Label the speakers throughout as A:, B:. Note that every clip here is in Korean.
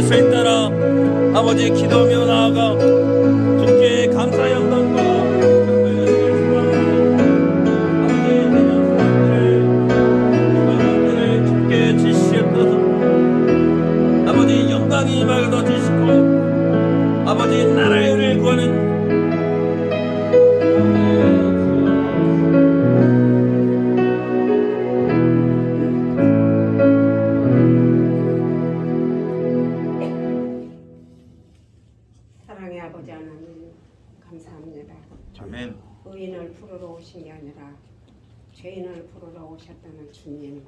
A: 수 있도록 아버지 기도하며 나아가 주께 감사 영광과 경배를 드리는 주께 주시옵소서. 아버지 영광이 임하게 주시고 아버지 나라의 의를 구하는
B: 사랑의 아버지 하나님 감사합니다.
A: 아멘.
B: 의인을 부르러 오신 게 아니라 죄인을 부르러 오셨다는 주님,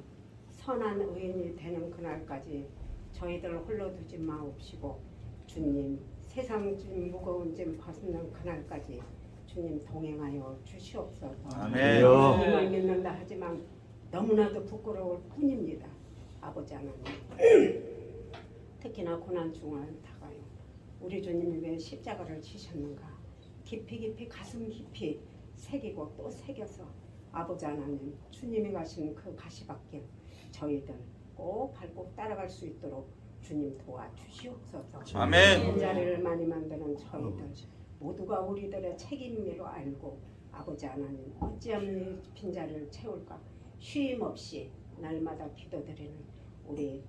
B: 선한 의인이 되는 그날까지 저희들 홀로 두지 마옵시고 주님, 세상 짐 무거운 짐 벗는 그날까지 주님 동행하여 주시옵소서.
A: 아멘.
B: 주님을 믿는다 하지만 너무나도 부끄러울 뿐입니다. 아버지 하나님 특히나 고난 중을 다가요. 우리 주님이 왜 십자가를 지셨는가? 깊이 가슴 깊이 새기고 또 새겨서 아버지 하나님 주님이 가신 그 가시밭길 저희들 꼭 밟고 따라갈 수 있도록 주님 도와주시옵소서.
A: 아멘.
B: 빈자리를 많이 만드는 저희들 모두가 우리들의 책임으로 알고 아버지 하나님 어찌하면 빈자리를 채울까 쉼 없이 날마다 기도드리는 우리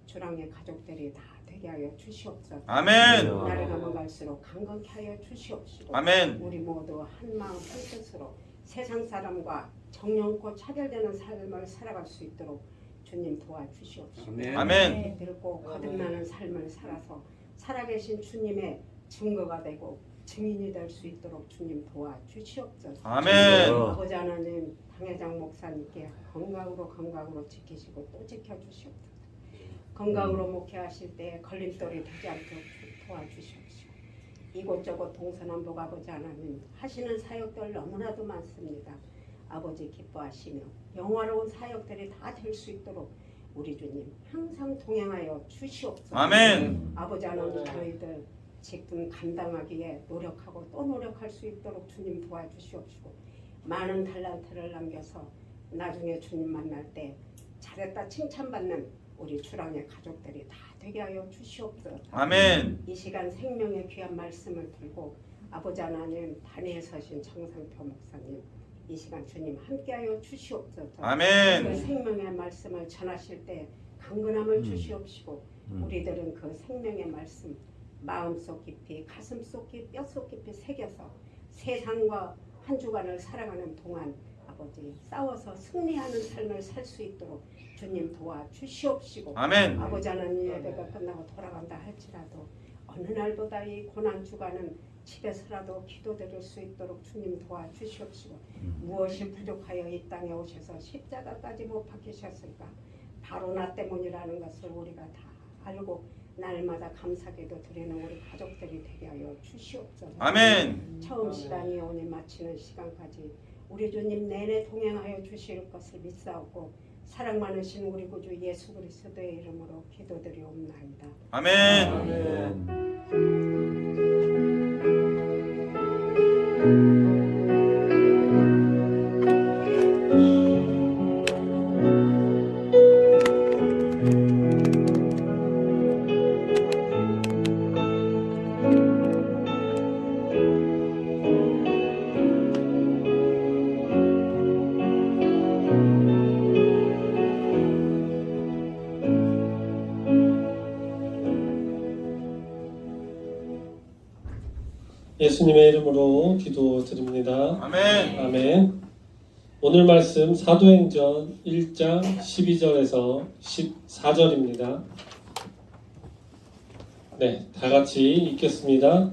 B: 주랑의 가족들이 다 되게 하여 주시옵소서.
A: 아멘.
B: 날이 가면 갈수록 강건케 하여 주시옵시고
A: 아멘.
B: 우리 모두 한마음 한뜻으로 세상 사람과 정령코 차별되는 삶을 살아갈 수 있도록 주님 도와주시옵시고
A: 아멘.
B: 들고 거듭나는 삶을 살아서 살아계신 주님의 증거가 되고 증인이 될 수 있도록 주님 도와주시옵소서.
A: 아멘.
B: 아버지 하나님 당회장 목사님께 건강으로 지키시고 또 지켜주시옵소서. 건강으로 목회하실 때 걸림돌이 되지 않도록 도와주시옵시고 이곳저곳 동서남북 아버지 하나님 하시는 사역들 너무나도 많습니다. 아버지 기뻐하시며 영화로운 사역들이 다 될 수 있도록 우리 주님 항상 동행하여 주시옵소서.
A: 아멘.
B: 아버지 하나님 저희들 지금 감당하기에 노력하고 또 노력할 수 있도록 주님 도와주시옵시고 많은 달란트를 남겨서 나중에 주님 만날 때 잘했다 칭찬받는 우리 주랑의 가족들이 다 되게 하여 주시옵소서.
A: 아멘.
B: 이 시간 생명의 귀한 말씀을 들고 아버지 하나님 단위에 서신 정상표 목사님 이 시간 주님 함께하여 주시옵소서.
A: 아멘.
B: 그 생명의 말씀을 전하실 때 강건함을 주시옵시고 우리들은 그 생명의 말씀 마음속 깊이 가슴속 깊이 뼛속 깊이 새겨서 세상과 한 주간을 살아가는 동안 아버지 싸워서 승리하는 삶을 살 수 있도록 주님 도와주시옵시고
A: 아멘.
B: 아버지 하나님 예배가 끝나고 돌아간다 할지라도 어느 날보다 이 고난 주간은 집에서라도 기도드릴 수 있도록 주님 도와주시옵시고 무엇이 부족하여 이 땅에 오셔서 십자가까지 못 박히셨을까? 바로 나 때문이라는 것을 우리가 다 알고 날마다 감사기도 드리는 우리 가족들이 되게 하여 주시옵소서.
A: 아멘.
B: 처음 시간이 오니 마치는 시간까지 우리 주님 내내 동행하여 주실 것을 믿사옵고 사랑 많으신 우리 구주 예수 그리스도의 이름으로 기도드리옵나이다.
A: 아멘.
C: 예수님의 이름으로 기도드립니다.
A: 아멘.
C: 아멘. 오늘 말씀 사도행전 1장 12절에서 14절입니다. 네, 다 같이 읽겠습니다.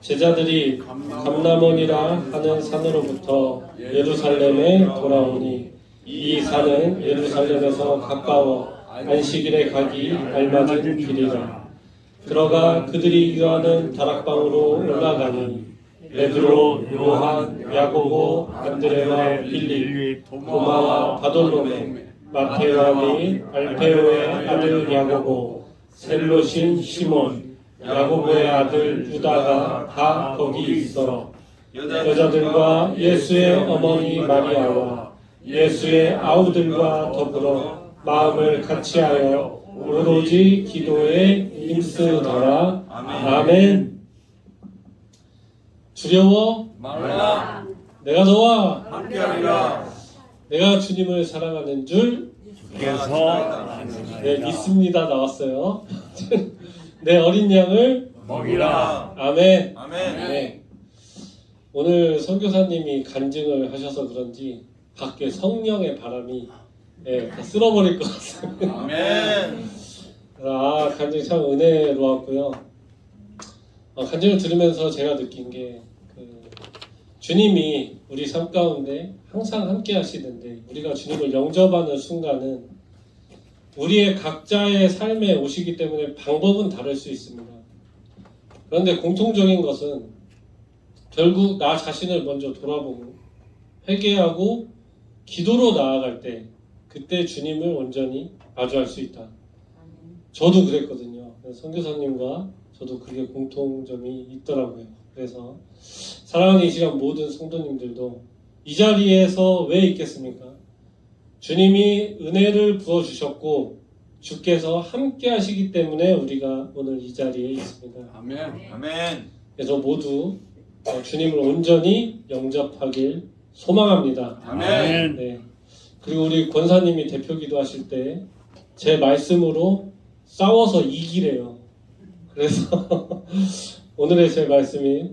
C: 제자들이 감람원이라 하는 산으로부터 예루살렘에 돌아오니 이 산은 예루살렘에서 가까워 안식일에 가기 알맞은 길이라. 들어가 그들이 거하는 다락방으로 올라가니 베드로, 요한, 야고보, 안드레와 빌립, 도마와 바돌로메, 마테오와 및 알페오의 아들 야고보, 셀롯인 시몬, 야고보의 아들 유다가 다 거기 있어 여자들과 예수의 어머니 마리아와 예수의 아우들과 더불어 마음을 같이하여 오로지 기도에 힘쓰더라. 아멘. 두려워
A: 말라.
C: 내가 너와
A: 함께하리라.
C: 내가 주님을 사랑하는 줄 네, 믿습니다 나왔어요. 내 어린 양을
A: 먹이라.
C: 아멘.
A: 아멘.
C: 네. 오늘 선교사님이 간증을 하셔서 그런지 밖에 성령의 바람이 다 쓸어버릴 것 같습니다.
A: 아멘.
C: 간증 참 은혜로웠고요. 간증을 들으면서 제가 느낀 게 주님이 우리 삶 가운데 항상 함께 하시는데 우리가 주님을 영접하는 순간은 우리의 각자의 삶에 오시기 때문에 방법은 다를 수 있습니다. 그런데 공통적인 것은 결국 나 자신을 먼저 돌아보고 회개하고 기도로 나아갈 때 그때 주님을 온전히 마주할 수 있다. 저도 그랬거든요. 선교사님과 저도 그게 공통점이 있더라고요. 그래서 사랑하는 이 시간 모든 성도님들도 이 자리에서 왜 있겠습니까? 주님이 은혜를 부어주셨고 주께서 함께 하시기 때문에 우리가 오늘 이 자리에 있습니다.
A: 아멘. 아멘.
C: 그래서 모두 주님을 온전히 영접하길 소망합니다.
A: 아멘.
C: 네. 그리고 우리 권사님이 대표 기도하실 때 제 말씀으로 싸워서 이기래요. 그래서 오늘의 제 말씀이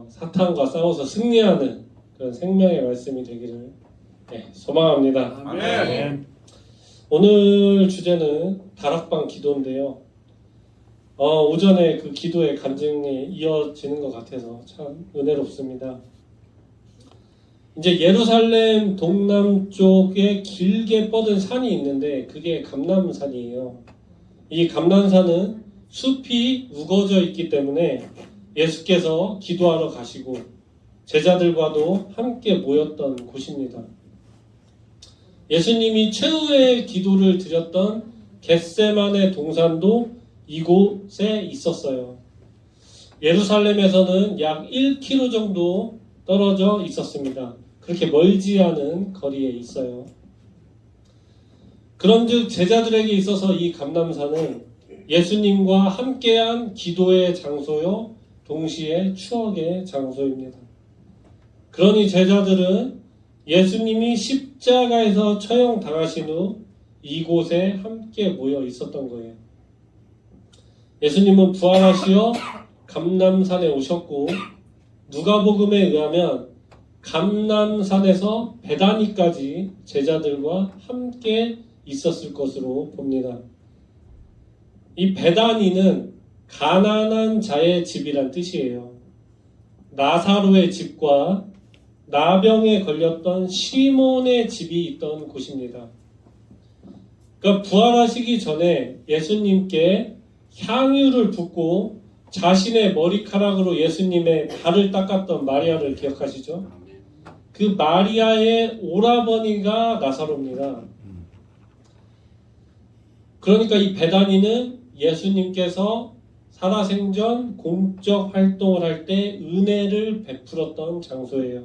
C: 사탄과 싸워서 승리하는 그런 생명의 말씀이 되기를 소망합니다.
A: 아멘.
C: 오늘 주제는 다락방 기도인데요. 오전에 그 기도의 간증에 이어지는 것 같아서 참 은혜롭습니다. 이제 예루살렘 동남쪽에 길게 뻗은 산이 있는데 그게 감람산이에요. 이 감람산은 숲이 우거져 있기 때문에 예수께서 기도하러 가시고 제자들과도 함께 모였던 곳입니다. 예수님이 최후의 기도를 드렸던 겟세마네 동산도 이곳에 있었어요. 예루살렘에서는 약 1km 정도 떨어져 있었습니다. 그렇게 멀지 않은 거리에 있어요. 그런즉 제자들에게 있어서 이 감람산은 예수님과 함께한 기도의 장소요, 동시에 추억의 장소입니다. 그러니 제자들은 예수님이 십자가에서 처형당하신 후 이곳에 함께 모여 있었던 거예요. 예수님은 부활하시어 감람산에 오셨고 누가복음에 의하면 감람산에서 베다니까지 제자들과 함께 있었을 것으로 봅니다. 이 베다니는 가난한 자의 집이란 뜻이에요. 나사로의 집과 나병에 걸렸던 시몬의 집이 있던 곳입니다. 그러니까 부활하시기 전에 예수님께 향유를 붓고 자신의 머리카락으로 예수님의 발을 닦았던 마리아를 기억하시죠? 그 마리아의 오라버니가 나사로입니다. 그러니까 이 베다니는 예수님께서 살아생전 공적 활동을 할 때 은혜를 베풀었던 장소예요.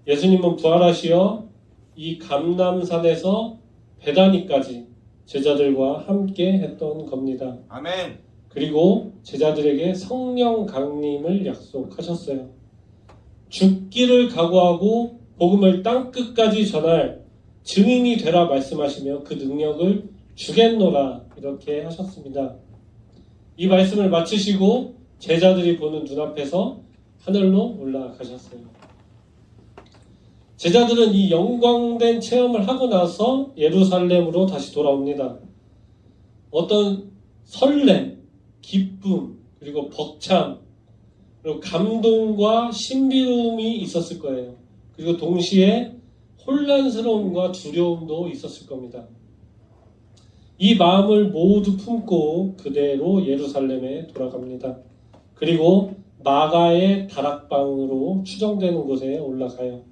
C: 예수님은 부활하시어 이 감람산에서 베다니까지 제자들과 함께 했던 겁니다.
A: 아멘.
C: 그리고 제자들에게 성령 강림을 약속하셨어요. 죽기를 각오하고 복음을 땅끝까지 전할 증인이 되라 말씀하시며 그 능력을 주겠노라 이렇게 하셨습니다. 이 말씀을 마치시고 제자들이 보는 눈앞에서 하늘로 올라가셨어요. 제자들은 이 영광된 체험을 하고 나서 예루살렘으로 다시 돌아옵니다. 어떤 설렘, 기쁨, 그리고 벅참, 그리고 감동과 신비로움이 있었을 거예요. 그리고 동시에 혼란스러움과 두려움도 있었을 겁니다. 이 마음을 모두 품고 그대로 예루살렘에 돌아갑니다. 그리고 마가의 다락방으로 추정되는 곳에 올라가요.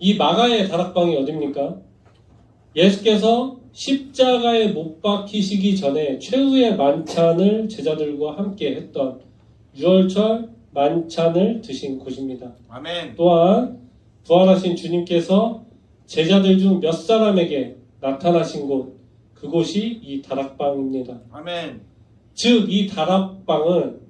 C: 이 마가의 다락방이 어디입니까? 예수께서 십자가에 못 박히시기 전에 최후의 만찬을 제자들과 함께 했던 유월절 만찬을 드신 곳입니다.
A: 아멘.
C: 또한 부활하신 주님께서 제자들 중 몇 사람에게 나타나신 곳, 그곳이 이 다락방입니다.
A: 아멘.
C: 즉 이 다락방은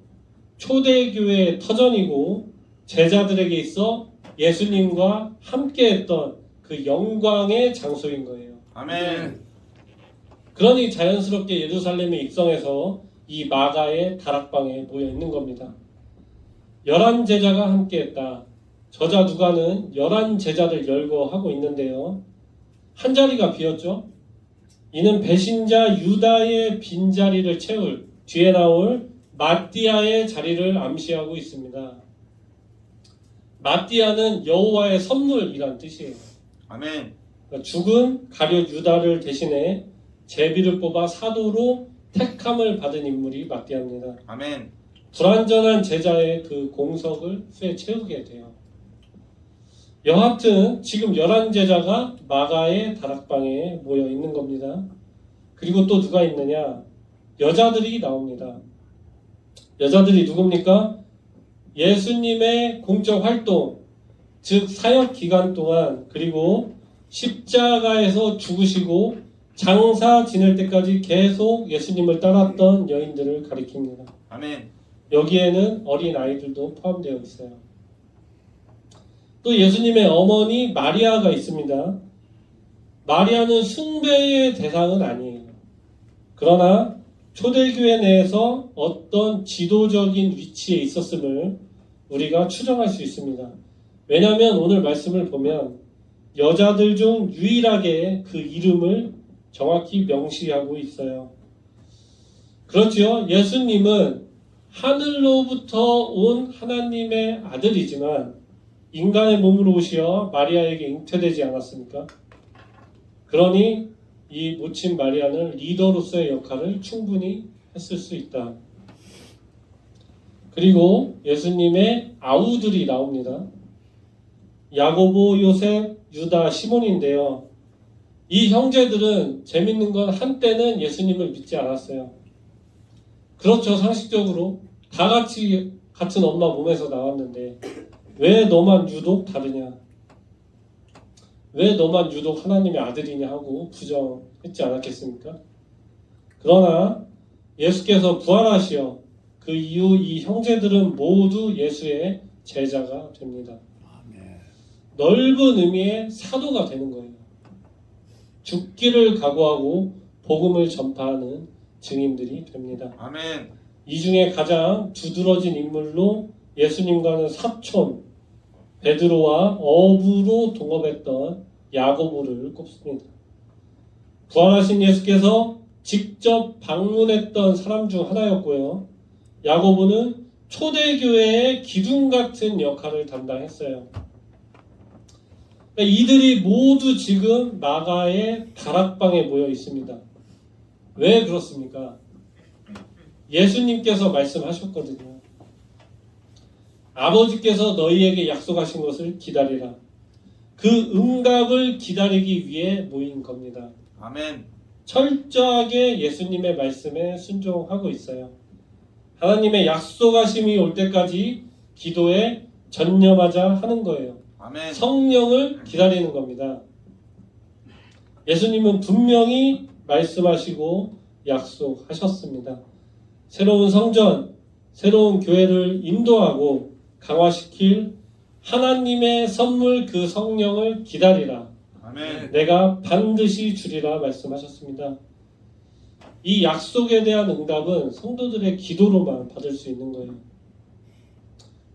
C: 초대교회의 터전이고 제자들에게 있어 예수님과 함께했던 그 영광의 장소인 거예요.
A: 아멘.
C: 그러니 자연스럽게 예루살렘에 입성해서 이 마가의 다락방에 모여 있는 겁니다. 11제자가 함께했다. 저자 누가는 11제자를 열거하고 있는데요. 한 자리가 비었죠. 이는 배신자 유다의 빈자리를 채울 뒤에 나올 마띠아의 자리를 암시하고 있습니다. 마띠아는 여호와의 선물이란 뜻이에요.
A: 아멘.
C: 그러니까 죽은 가룟 유다를 대신해 제비를 뽑아 사도로 택함을 받은 인물이 마띠아입니다.
A: 아멘.
C: 불완전한 제자의 그 공석을 쇠 채우게 돼요. 여하튼 지금 11제자가 마가의 다락방에 모여 있는 겁니다. 그리고 또 누가 있느냐? 여자들이 나옵니다. 여자들이 누굽니까? 예수님의 공적 활동, 즉 사역 기간 동안 그리고 십자가에서 죽으시고 장사 지낼 때까지 계속 예수님을 따랐던 여인들을 가리킵니다.
A: 아멘.
C: 여기에는 어린 아이들도 포함되어 있어요. 또 예수님의 어머니 마리아가 있습니다. 마리아는 숭배의 대상은 아니에요. 그러나 초대교회 내에서 어떤 지도적인 위치에 있었음을 우리가 추정할 수 있습니다. 왜냐하면 오늘 말씀을 보면 여자들 중 유일하게 그 이름을 정확히 명시하고 있어요. 그렇죠. 예수님은 하늘로부터 온 하나님의 아들이지만 인간의 몸으로 오시어 마리아에게 잉태되지 않았습니까? 그러니 이 모친 마리아는 리더로서의 역할을 충분히 했을 수 있다. 그리고 예수님의 아우들이 나옵니다. 야고보, 요셉, 유다, 시몬인데요. 이 형제들은 재밌는 건 한때는 예수님을 믿지 않았어요. 그렇죠. 상식적으로 다 같이 같은 엄마 몸에서 나왔는데 왜 너만 유독 다르냐? 왜 너만 유독 하나님의 아들이냐 하고 부정했지 않았겠습니까? 그러나 예수께서 부활하시어 그 이후 이 형제들은 모두 예수의 제자가 됩니다. 넓은 의미의 사도가 되는 거예요. 죽기를 각오하고 복음을 전파하는 증인들이 됩니다.
A: 아멘.
C: 이 중에 가장 두드러진 인물로 예수님과는 사촌 베드로와 어부로 동업했던 야고보를 꼽습니다. 부활하신 예수께서 직접 방문했던 사람 중 하나였고요. 야고보는 초대교회의 기둥 같은 역할을 담당했어요. 이들이 모두 지금 마가의 다락방에 모여 있습니다. 왜 그렇습니까? 예수님께서 말씀하셨거든요. 아버지께서 너희에게 약속하신 것을 기다리라. 그 응답을 기다리기 위해 모인 겁니다.
A: 아멘.
C: 철저하게 예수님의 말씀에 순종하고 있어요. 하나님의 약속하심이 올 때까지 기도에 전념하자 하는 거예요.
A: 아멘.
C: 성령을 기다리는 겁니다. 예수님은 분명히 말씀하시고 약속하셨습니다. 새로운 성전, 새로운 교회를 인도하고 강화시킬 하나님의 선물 그 성령을 기다리라.
A: 아멘.
C: 내가 반드시 주리라 말씀하셨습니다. 이 약속에 대한 응답은 성도들의 기도로만 받을 수 있는 거예요.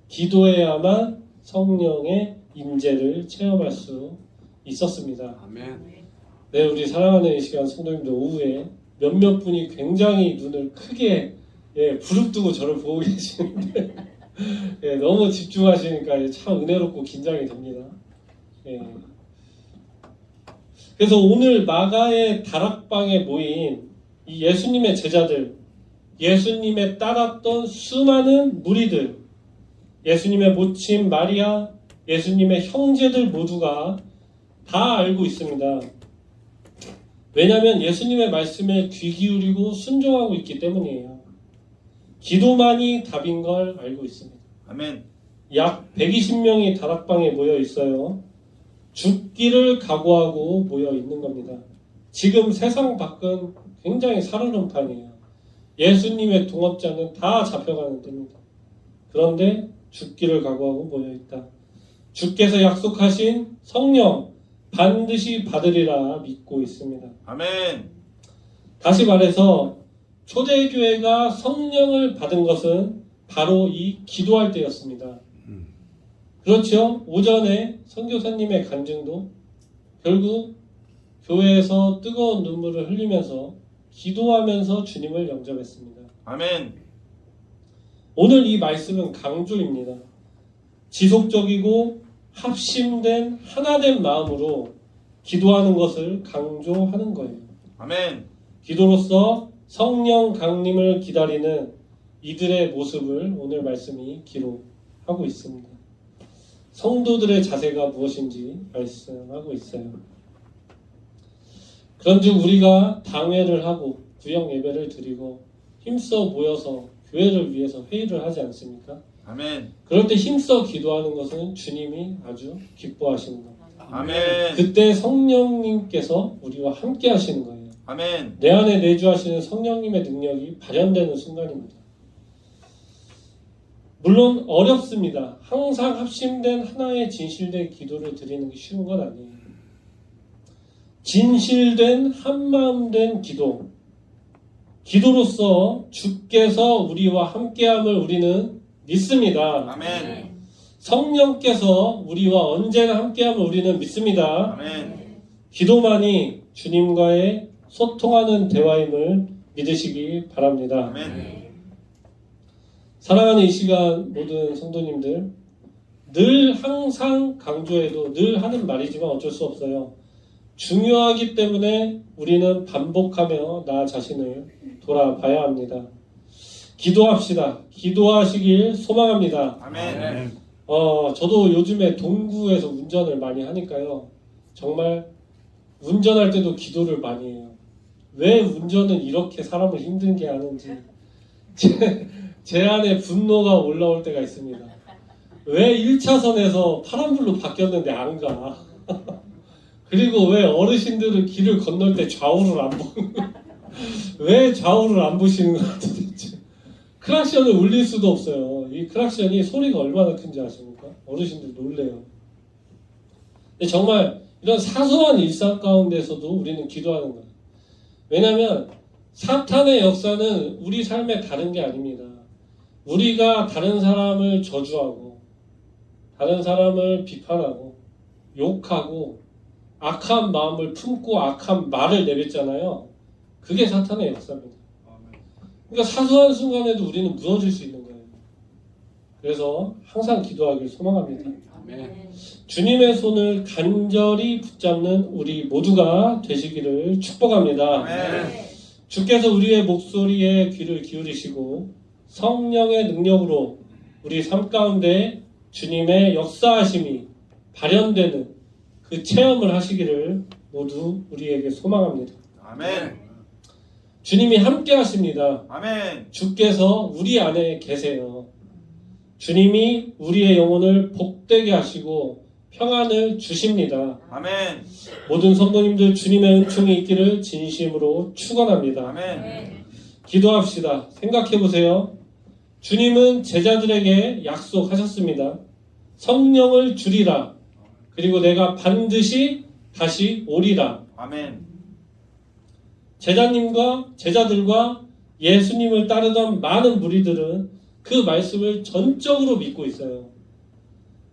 C: 기도해야만 성령의 임재를 체험할 수 있었습니다.
A: 아멘.
C: 네, 우리 사랑하는 이 시간 성도님들 오후에 몇몇 분이 굉장히 눈을 크게 부릅뜨고 저를 보고 계시는데 너무 집중하시니까 참 은혜롭고 긴장이 됩니다. 그래서 오늘 마가의 다락방에 모인 이 예수님의 제자들, 예수님의 따랐던 수많은 무리들, 예수님의 모친 마리아, 예수님의 형제들 모두가 다 알고 있습니다. 왜냐하면 예수님의 말씀에 귀 기울이고 순종하고 있기 때문이에요. 기도만이 답인 걸 알고 있습니다.
A: 아멘.
C: 약 120명이 다락방에 모여 있어요. 죽기를 각오하고 모여 있는 겁니다. 지금 세상 밖은 굉장히 살얼음판이에요. 예수님의 동업자는 다 잡혀가는 데입니다. 그런데 죽기를 각오하고 모여있다. 주께서 약속하신 성령 반드시 받으리라 믿고 있습니다.
A: 아멘.
C: 다시 말해서 초대교회가 성령을 받은 것은 바로 이 기도할 때였습니다. 그렇죠? 오전에 선교사님의 간증도 결국 교회에서 뜨거운 눈물을 흘리면서 기도하면서 주님을 영접했습니다.
A: 아멘.
C: 오늘 이 말씀은 강조입니다. 지속적이고 합심된 하나된 마음으로 기도하는 것을 강조하는 거예요.
A: 아멘.
C: 기도로서 성령 강림을 기다리는 이들의 모습을 오늘 말씀이 기록하고 있습니다. 성도들의 자세가 무엇인지 말씀하고 있어요. 그런즉 우리가 당회를 하고 구역 예배를 드리고 힘써 모여서 교회를 위해서 회의를 하지 않습니까?
A: 아멘.
C: 그럴 때 힘써 기도하는 것은 주님이 아주 기뻐하시는 겁니다.
A: 아멘.
C: 그때 성령님께서 우리와 함께 하시는 거예요.
A: 아멘.
C: 내 안에 내주하시는 성령님의 능력이 발현되는 순간입니다. 물론 어렵습니다. 항상 합심된 하나의 진실된 기도를 드리는 게 쉬운 건 아니에요. 진실된 한마음된 기도, 기도로서 주께서 우리와 함께함을 우리는 믿습니다.
A: 아멘.
C: 성령께서 우리와 언제나 함께함을 우리는 믿습니다.
A: 아멘.
C: 기도만이 주님과의 소통하는 대화임을 믿으시기 바랍니다.
A: 아멘.
C: 사랑하는 이 시간 모든 성도님들, 늘 항상 강조해도 늘 하는 말이지만 어쩔 수 없어요. 중요하기 때문에 우리는 반복하며 나 자신을 돌아봐야 합니다. 기도합시다. 기도하시길 소망합니다.
A: 아멘.
C: 저도 요즘에 동구에서 운전을 많이 하니까요. 정말 운전할 때도 기도를 많이 해요. 왜 운전은 이렇게 사람을 힘들게 하는지 제 안에 분노가 올라올 때가 있습니다. 왜 1차선에서 파란불로 바뀌었는데 안 가? 그리고 왜 어르신들은 길을 건널 때 좌우를 안 보는 왜 좌우를 안 보시는 거야 도대체? 크락션을 울릴 수도 없어요. 이 크락션이 소리가 얼마나 큰지 아십니까? 어르신들 놀래요. 근데 정말 이런 사소한 일상 가운데서도 우리는 기도하는 거예요. 왜냐하면 사탄의 역사는 우리 삶에 다른 게 아닙니다. 우리가 다른 사람을 저주하고 다른 사람을 비판하고 욕하고 악한 마음을 품고 악한 말을 내뱉잖아요. 그게 사탄의 역사입니다. 그러니까 사소한 순간에도 우리는 무너질 수 있는 거예요. 그래서 항상 기도하길 소망합니다. 주님의 손을 간절히 붙잡는 우리 모두가 되시기를 축복합니다.
A: 아멘.
C: 주께서 우리의 목소리에 귀를 기울이시고 성령의 능력으로 우리 삶 가운데 주님의 역사하심이 발현되는 그 체험을 하시기를 모두 우리에게 소망합니다.
A: 아멘.
C: 주님이 함께 하십니다.
A: 아멘.
C: 주께서 우리 안에 계세요. 주님이 우리의 영혼을 복되게 하시고 평안을 주십니다.
A: 아멘.
C: 모든 성도님들 주님의 은총이 있기를 진심으로 축원합니다.
A: 아멘.
C: 기도합시다. 생각해 보세요. 주님은 제자들에게 약속하셨습니다. 성령을 주리라. 그리고 내가 반드시 다시 오리라.
A: 아멘.
C: 제자들과 예수님을 따르던 많은 무리들은 그 말씀을 전적으로 믿고 있어요.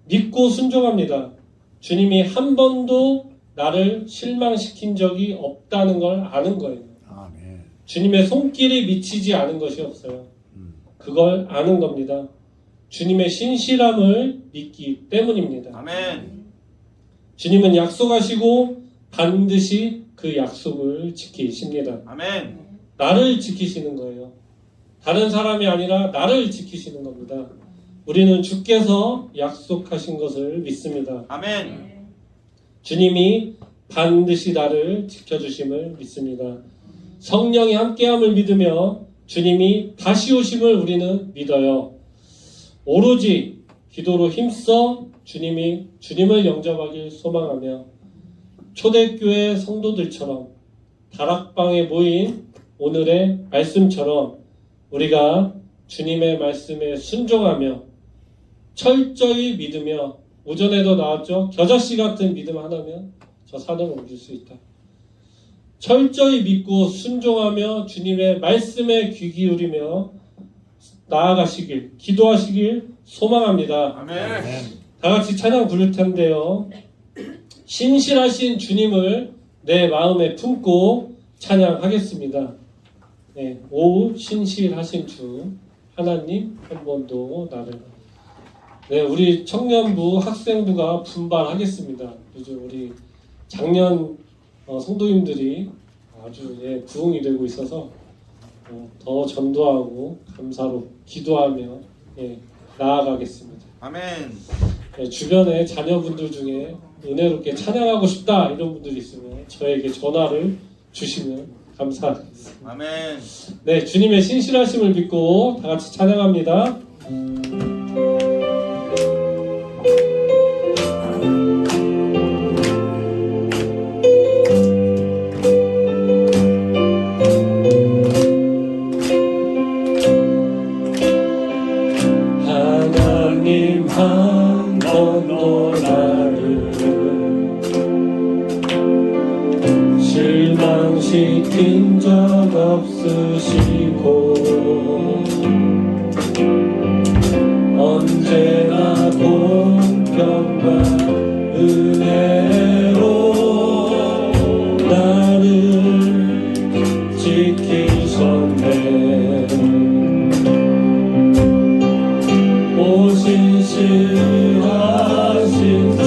C: 믿고 순종합니다. 주님이 한 번도 나를 실망시킨 적이 없다는 걸 아는 거예요.
D: 아멘.
C: 주님의 손길이 미치지 않은 것이 없어요. 그걸 아는 겁니다. 주님의 신실함을 믿기 때문입니다.
A: 아멘.
C: 주님은 약속하시고 반드시 그 약속을 지키십니다.
A: 아멘.
C: 나를 지키시는 거예요. 다른 사람이 아니라 나를 지키시는 겁니다. 우리는 주께서 약속하신 것을 믿습니다.
A: 아멘.
C: 주님이 반드시 나를 지켜주심을 믿습니다. 성령이 함께함을 믿으며 주님이 다시 오심을 우리는 믿어요. 오로지 기도로 힘써 주님을 영접하길 소망하며 초대교회 성도들처럼 다락방에 모인 오늘의 말씀처럼 우리가 주님의 말씀에 순종하며 철저히 믿으며, 오전에도 나왔죠. 겨자씨 같은 믿음 하나면 저 산을 옮길 수 있다. 철저히 믿고 순종하며 주님의 말씀에 귀 기울이며 나아가시길, 기도하시길 소망합니다.
A: 아멘.
C: 다 같이 찬양 부를 텐데요. 신실하신 주님을 내 마음에 품고 찬양하겠습니다. 네, 오 신실하신 주 하나님 한 번도 나를. 네, 우리 청년부 학생부가 분발하겠습니다. 요즘 우리 작년 성도님들이 아주 부흥이 되고 있어서 더 전도하고 감사로 기도하며 나아가겠습니다.
A: 아멘.
C: 네, 주변에 자녀분들 중에 은혜롭게 찬양하고 싶다 이런 분들이 있으면 저에게 전화를 주시면 감사하겠습니다.
A: 아멘.
C: 네, 주님의 신실하심을 믿고 다 같이 찬양합니다. 하나님 한 번도 나를 실망시킨 적 없으시고 언제나 공평과 은혜로 나를 지키셨네. 오 신실하신 주,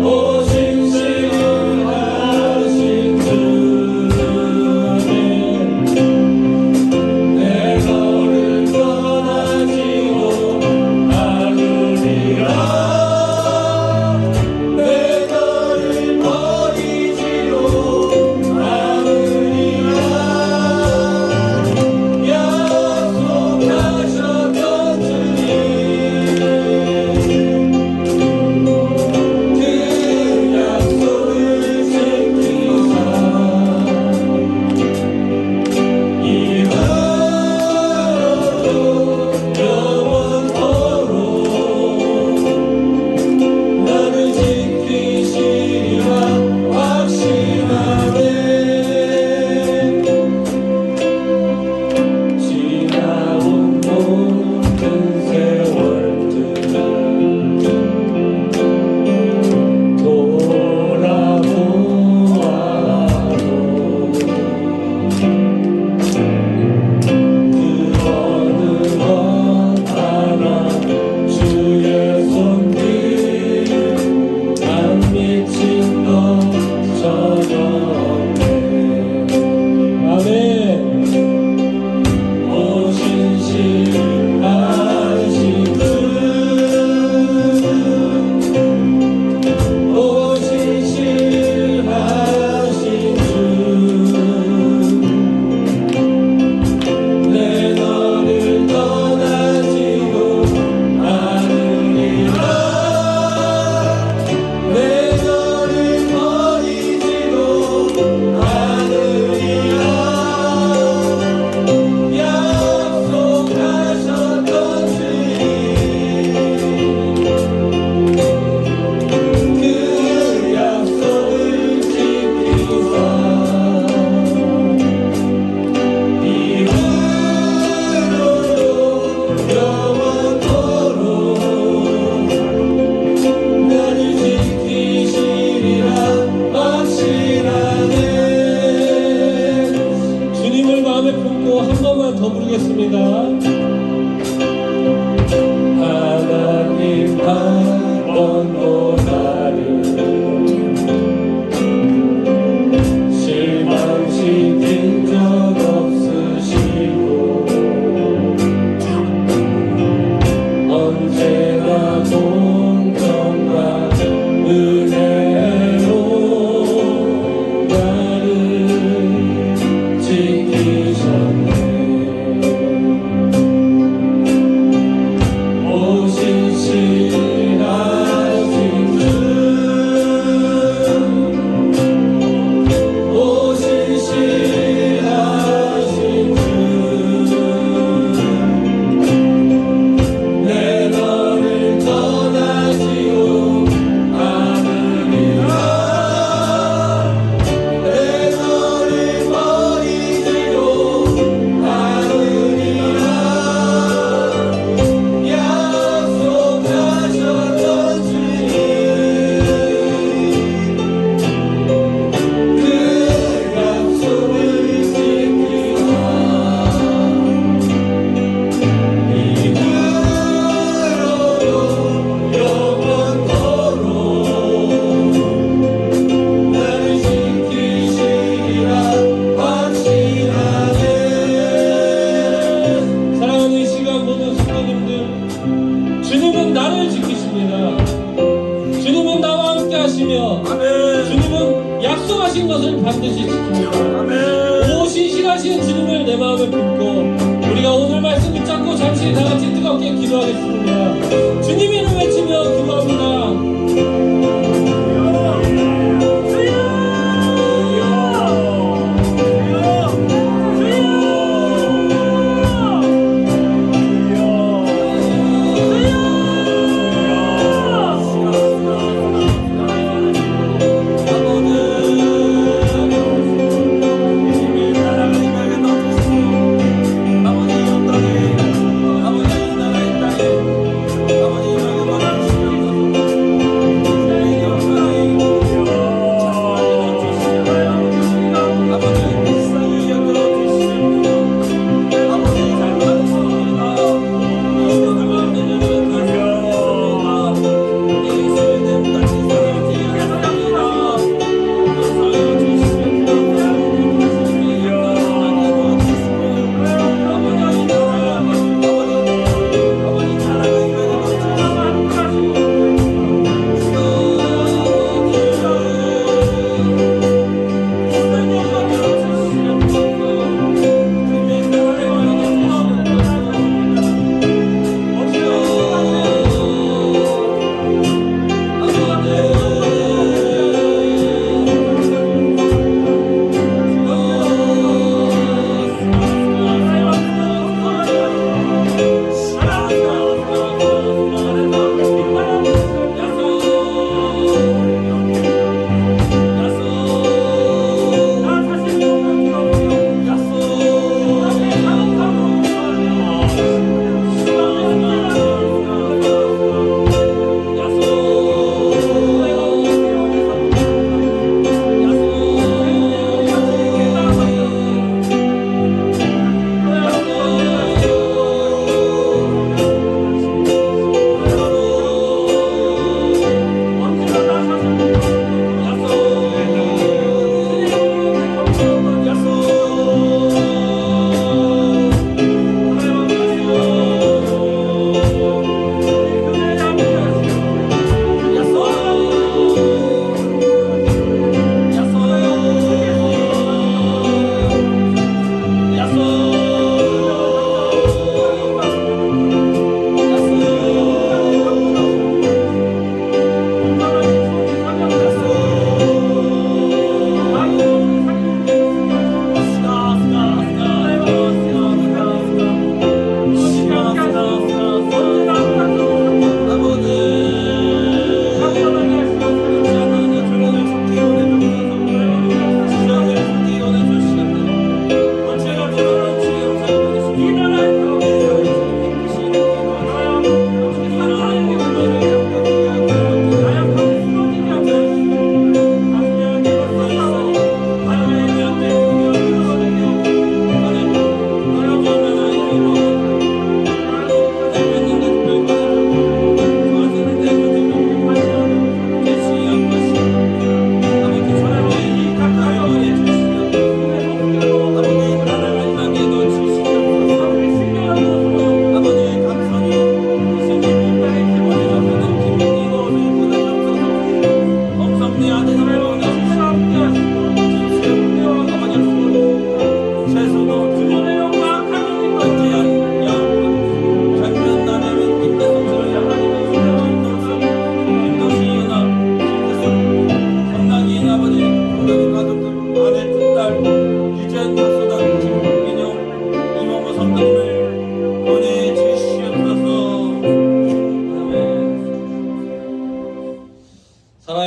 C: 오 신실하신 주, 내 너를 떠나시고 주님은 나를 지키십니다. 주님은 나와 함께 하시며 주님은 약속하신 것을 반드시 지킵니다. 오 신실하신 주님을 내 마음에 빚고 우리가 오늘 말씀 붙잡고 잠시 다 같이 뜨겁게 기도하겠습니다. 주님 이름 외치며 기도합니다.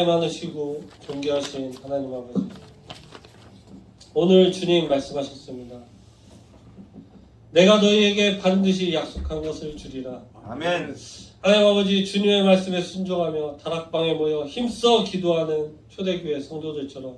C: 많으시고 존귀하신 하나님 아버지, 오늘 주님 말씀하셨습니다. 내가 너희에게 반드시 약속한 것을 주리라.
A: 아멘.
C: 하나님 아버지, 주님의 말씀에 순종하며 다락방에 모여 힘써 기도하는 초대교회 성도들처럼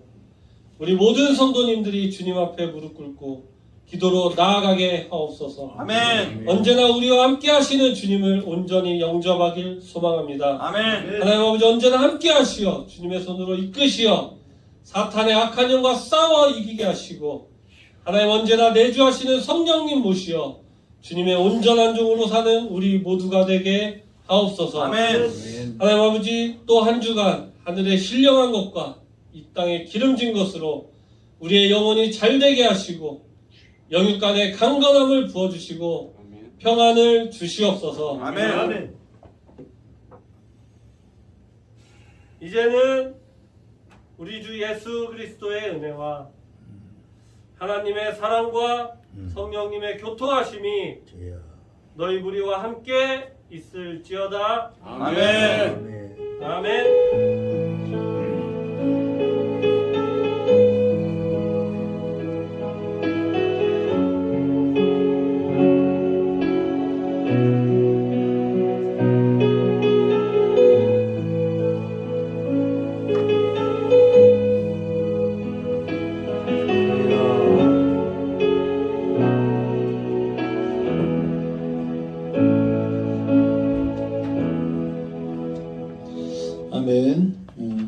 C: 우리 모든 성도님들이 주님 앞에 무릎 꿇고 기도로 나아가게 하옵소서.
A: 아멘.
C: 언제나 우리와 함께 하시는 주님을 온전히 영접하길 소망합니다.
A: 아멘.
C: 하나님 아버지, 언제나 함께 하시어 주님의 손으로 이끄시어 사탄의 악한 영과 싸워 이기게 하시고, 하나님 언제나 내주하시는 성령님 모시어 주님의 온전한 종으로 사는 우리 모두가 되게 하옵소서.
A: 아멘.
C: 하나님 아버지, 또 한 주간 하늘의 신령한 것과 이 땅의 기름진 것으로 우리의 영혼이 잘되게 하시고 영육간의 강건함을 부어주시고 평안을 주시옵소서.
A: 아멘.
C: 이제는 우리 주 예수 그리스도의 은혜와 하나님의 사랑과 성령님의 교통하심이 너희 무리와 함께 있을지어다.
A: 아멘.
C: 아멘.
D: 아멘.